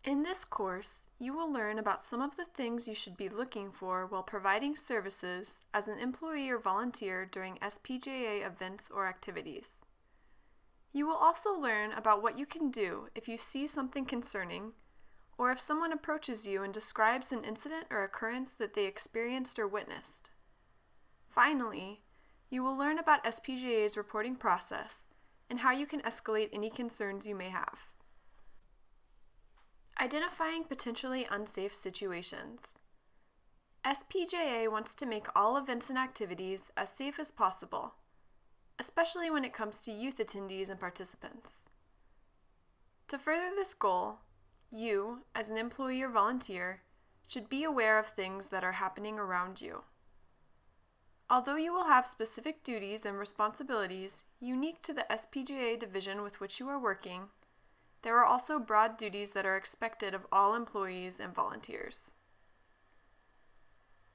In this course, you will learn about some of the things you should be looking for while providing services as an employee or volunteer during SPJA events or activities. You will also learn about what you can do if you see something concerning, or if someone approaches you and describes an incident or occurrence that they experienced or witnessed. Finally, you will learn about SPJA's reporting process and how you can escalate any concerns you may have. Identifying potentially unsafe situations. SPJA wants to make all events and activities as safe as possible, especially when it comes to youth attendees and participants. To further this goal, you, as an employee or volunteer, should be aware of things that are happening around you. Although you will have specific duties and responsibilities unique to the SPJA division with which you are working, there are also broad duties that are expected of all employees and volunteers.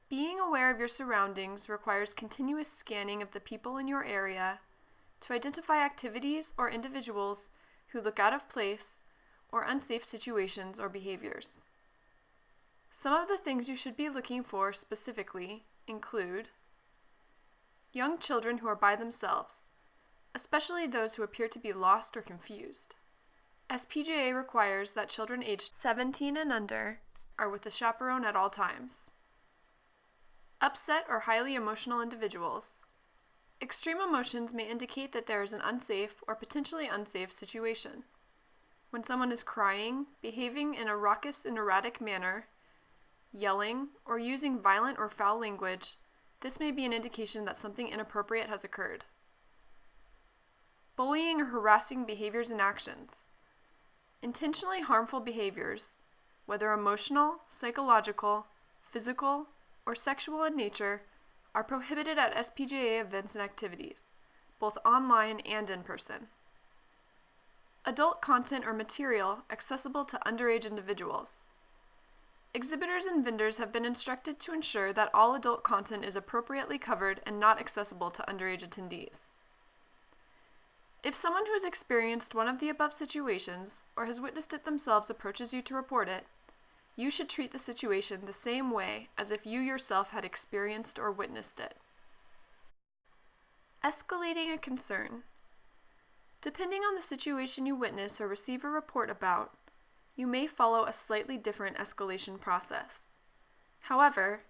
Being aware of your surroundings requires continuous scanning of the people in your area to identify activities or individuals who look out of place or unsafe situations or behaviors. Some of the things you should be looking for specifically include young children who are by themselves, especially those who appear to be lost or confused. SPJA requires that children aged 17 and under are with a chaperone at all times. Upset or highly emotional individuals. Extreme emotions may indicate that there is an unsafe or potentially unsafe situation. When someone is crying, behaving in a raucous and erratic manner, yelling, or using violent or foul language, this may be an indication that something inappropriate has occurred. Bullying or harassing behaviors and actions. Intentionally harmful behaviors, whether emotional, psychological, physical, or sexual in nature, are prohibited at SPJA events and activities, both online and in person. Adult content or material accessible to underage individuals. Exhibitors and vendors have been instructed to ensure that all adult content is appropriately covered and not accessible to underage attendees. If someone who has experienced one of the above situations or has witnessed it themselves approaches you to report it, you should treat the situation the same way as if you yourself had experienced or witnessed it. Escalating a concern. Depending on the situation you witness or receive a report about, you may follow a slightly different escalation process. However,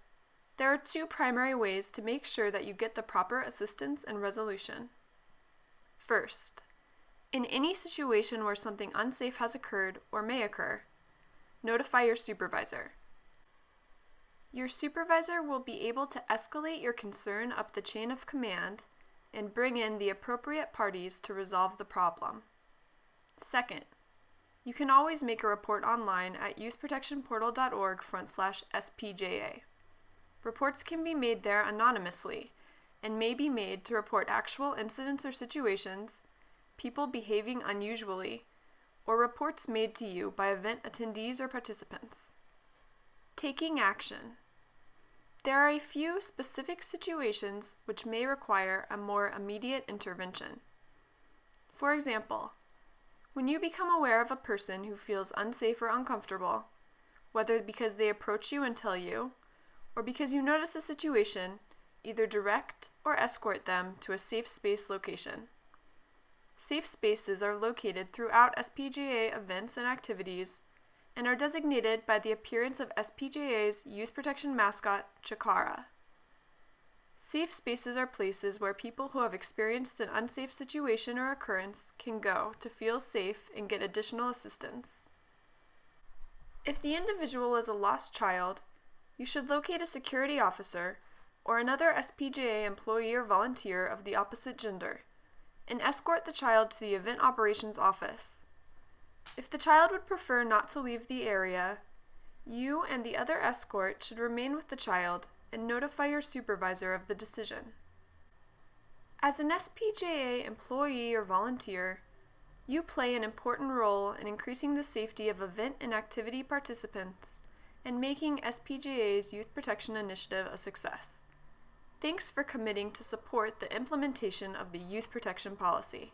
there are two primary ways to make sure that you get the proper assistance and resolution. First, in any situation where something unsafe has occurred or may occur, notify your supervisor. Your supervisor will be able to escalate your concern up the chain of command and bring in the appropriate parties to resolve the problem. Second, you can always make a report online at youthprotectionportal.org/SPJA. Reports can be made there anonymously and may be made to report actual incidents or situations, people behaving unusually, or reports made to you by event attendees or participants. Taking action. There are a few specific situations which may require a more immediate intervention. For example, when you become aware of a person who feels unsafe or uncomfortable, whether because they approach you and tell you, or because you notice a situation, either direct or escort them to a safe space location. Safe spaces are located throughout SPJA events and activities and are designated by the appearance of SPJA's youth protection mascot, Chikara. Safe spaces are places where people who have experienced an unsafe situation or occurrence can go to feel safe and get additional assistance. If the individual is a lost child, you should locate a security officer or another SPJA employee or volunteer of the opposite gender and escort the child to the event operations office. If the child would prefer not to leave the area, you and the other escort should remain with the child and notify your supervisor of the decision. As an SPJA employee or volunteer, you play an important role in increasing the safety of event and activity participants and making SPJA's Youth Protection Initiative a success. Thanks for committing to support the implementation of the Youth Protection Policy.